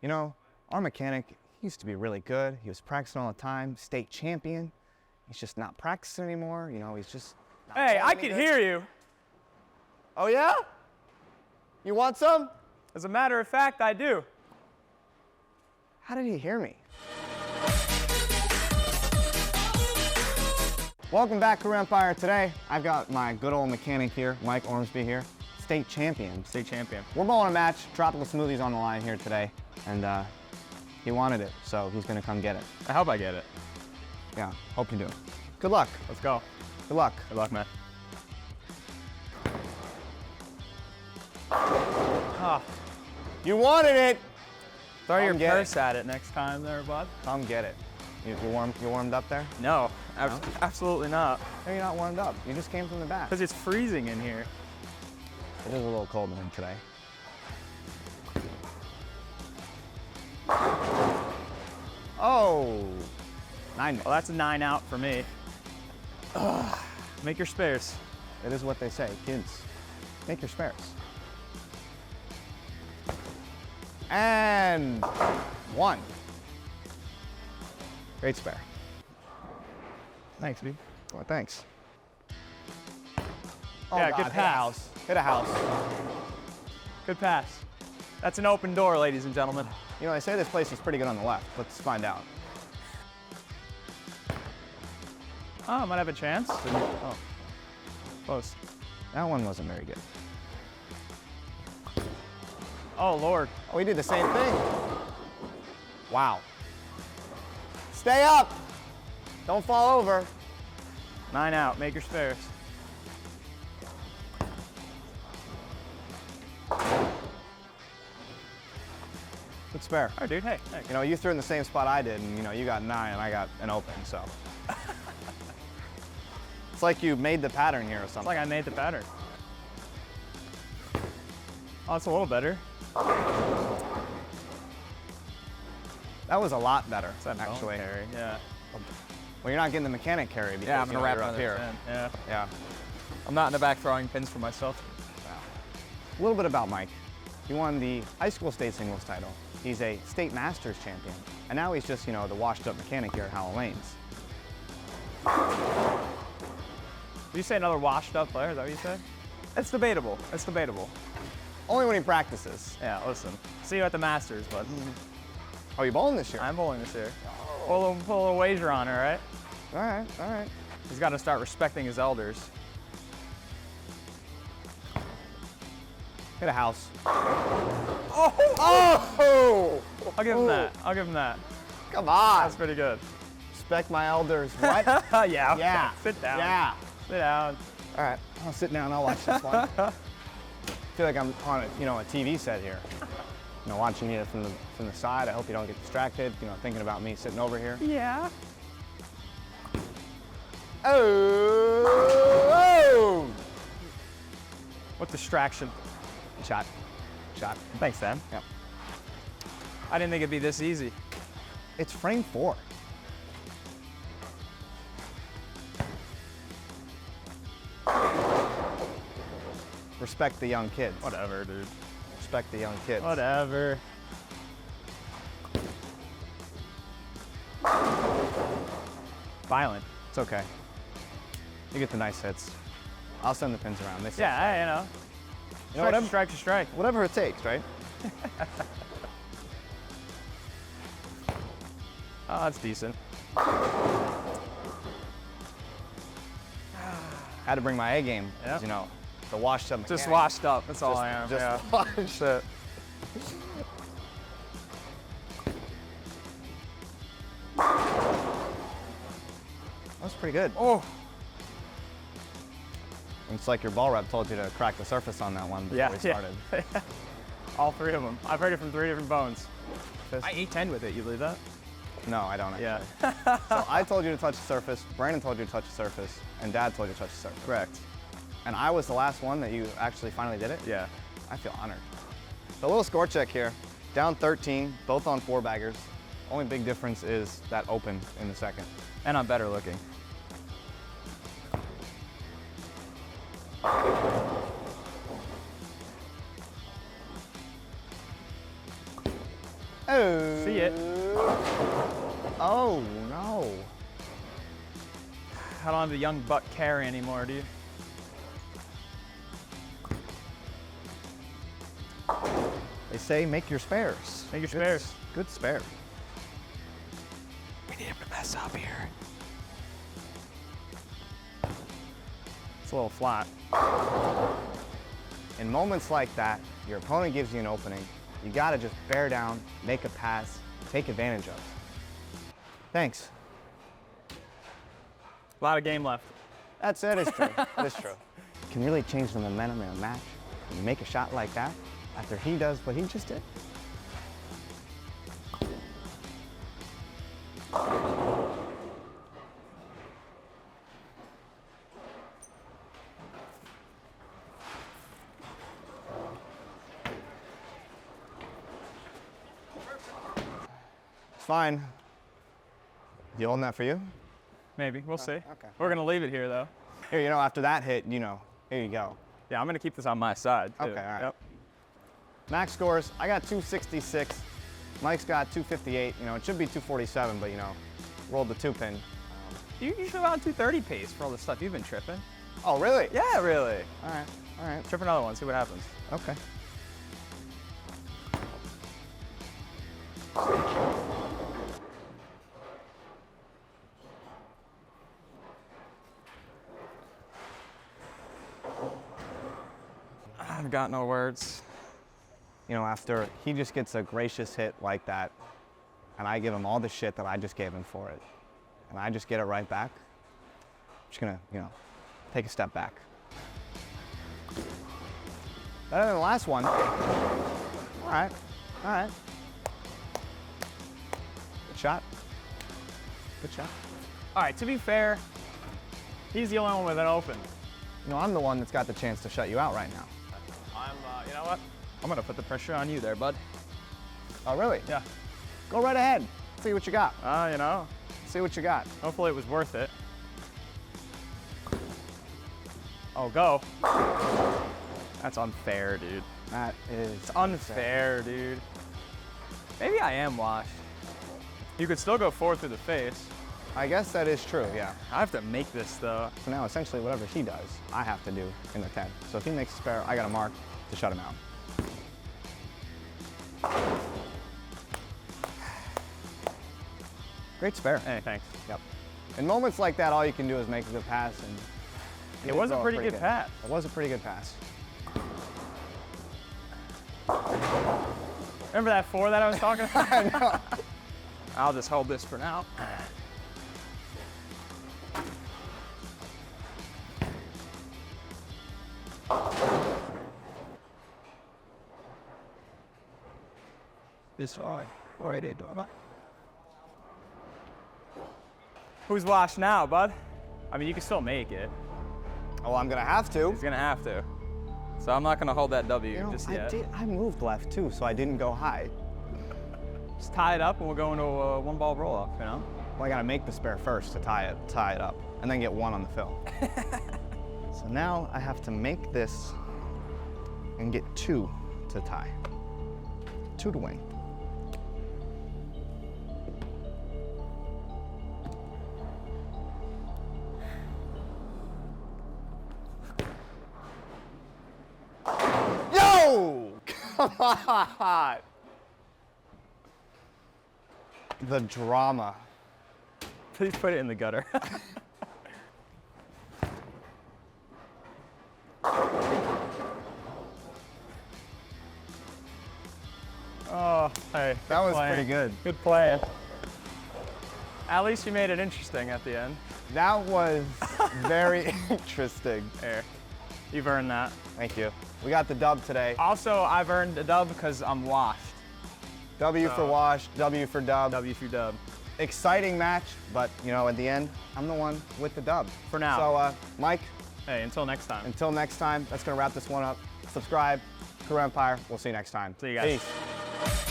You know, our mechanic, he used to be really good. He was practicing all the time, state champion. He's just not practicing anymore. You know, he's just not Hey, I playing can any good. hear you. Oh, yeah? You want some? As a matter of fact, I do. How did he hear me? Welcome back, Career Empire. Today, I've got my good old mechanic here, Mike Ormsby here, state champion. State champion. We're bowling a match, tropical smoothies on the line here today, and he wanted it, so he's gonna come get it. I hope I get it. Yeah, hope you do. Good luck. Let's go. Good luck. Good luck, man. You wanted it. Throw your Come get purse at it next time there, bud. Come get it. You warmed up there? No, absolutely not. No, you're not warmed up. You just came from the back. Because it's freezing in here. It is a little cold in here today. Oh, 9 minutes. Well, that's a 9 out for me. Ugh. Make your spares. It is what they say, kids. Make your spares. And 1. Great spare. Thanks, dude. Well, thanks. Oh, Yeah, God, good hit a pass. house. Hit a house. Good pass. That's an open door, ladies and gentlemen. You know, they say this place is pretty good on the left. Let's find out. Oh, I might have a chance. Oh, close. That one wasn't very good. Oh, Lord. Oh, we did the same thing. Wow. Stay up. Don't fall over. 9 out. Make your spares. Good spare. All right, dude. Hey. You know, you threw in the same spot I did, and you know, you got 9 and I got an open, so. It's like you made the pattern here or something. It's like I made the pattern. Oh, it's a little better. That was a lot better, It's that bone actually. carry. Yeah. Well, you're not getting the mechanic carry because Yeah, I'm you gonna know, wrap you're it up here. Yeah. Yeah. I'm not in the back throwing pins for myself. A little bit about Mike. He won the high school state singles title. He's a state masters champion. And now he's just, you know, the washed up mechanic here at Howell Lanes. Did you say another washed up player? Is that what you said? It's debatable. It's debatable. Only when he practices. Yeah, listen. See you at the Masters, bud. Oh, you bowling this year? I'm bowling this year. Put a little wager on it, right? All right, all right. He's got to start respecting his elders. Hit a house. Oh! Oh! I'll give him that. I'll give him that. Come on. That's pretty good. Respect my elders. What? Yeah. Yeah. Sit down. Yeah. Sit down. All right, I'll sit down. I'll watch this one. I feel like I'm on a TV set here. You know, watching you from the side. I hope you don't get distracted. You know, thinking about me sitting over here. Yeah. Oh! What distraction? Shot. Shot. Thanks, Dan. Yep. I didn't think it'd be this easy. It's frame 4. Respect the young kids. Whatever, dude. Respect the young kids. Whatever. Violent. It's okay. You get the nice hits. I'll send the pins around. They say Yeah, you know. You know, whatever, Strike to strike. whatever it takes, right? Oh, that's decent. Had to bring my A game. 'Cause, Yeah. You know, the washed up Just mechanic. washed up. That's all I am. Just Yeah. washed. Shit. That was pretty good. Oh. It's like your ball rep told you to crack the surface on that one before Yeah. we started. All 3 of them. I've heard it from 3 different bones. Fist- I ate 10 with it. You believe that? No, I don't actually. Yeah. So I told you to touch the surface, Brandon told you to touch the surface, and Dad told you to touch the surface. Correct. And I was the last one that you actually finally did it? Yeah. I feel honored. The little score check here, down 13, both on 4 baggers. Only big difference is that open in the second. And I'm better looking. Oh. See it. Oh, no. I don't have the young buck carry anymore, do you? They say make your spares. Make your spares. Good spare. We need him to mess up here. It's a little flat. In moments like that, your opponent gives you an opening. You gotta just bear down, make a pass, take advantage of. Thanks. A lot of game left. That's it. It's true. It's true. Can really change the momentum in a match. When you make a shot like that, after he does what he just did. It's fine. You holding that for you? Maybe, we'll see. Okay. We're gonna leave it here though. Here, after that hit, here you go. Yeah, I'm gonna keep this on my side too. Okay, all right. Yep. Max scores, I got 266. Mike's got 258. It should be 247, but rolled the 2-pin. You should have around 230 pace for all the stuff you've been tripping. Oh, really? Yeah, really. All right. Trip another one, see what happens. Okay. I've got no words. After he just gets a gracious hit like that, and I give him all the shit that I just gave him for it, and I just get it right back, I'm just gonna, take a step back. Better than the last one. All right. Good shot. Good shot. All right, to be fair, he's the only one with an open. I'm the one that's got the chance to shut you out right now. You know what? I'm gonna put the pressure on you there, bud. Oh, really? Yeah. Go right ahead. See what you got. See what you got. Hopefully it was worth it. Oh, go. That's unfair, dude. That is It's unfair, dude. Maybe I am washed. You could still go forward through the face. I guess that is true, yeah. I have to make this though. So now essentially whatever he does, I have to do in the 10. So if he makes a spare, I got a mark to shut him out. Great spare. Hey, thanks. Yep. In moments like that, all you can do is make a good pass, and It was a pretty good pass. It was a pretty good pass. Remember that 4 that I was talking about? I know. I'll just hold this for now. This side. Right there, dog. Who's washed now, bud? I mean, you can still make it. Oh, I'm gonna have to. He's gonna have to. So I'm not gonna hold that W just yet. I moved left too, so I didn't go high. Just tie it up and we'll go into a 1-ball roll-off, Well, I gotta make the spare first to tie it up, and then get 1 on the fill. So now I have to make this and get 2 to tie. 2 to win. Yo! Come on! The drama. Please put it in the gutter. Oh, hey. That was playing. pretty good. Good play. At least you made it interesting at the end. That was very interesting. Here, you've earned that. Thank you. We got the dub today. Also, I've earned a dub because I'm washed. W for wash, W for dub. W for dub. Exciting match, but at the end, I'm the one with the dub. For now. So, Mike, Hey, until next time. until next time, that's gonna wrap this one up. Subscribe, Career Empire. We'll see you next time. See you guys. Peace.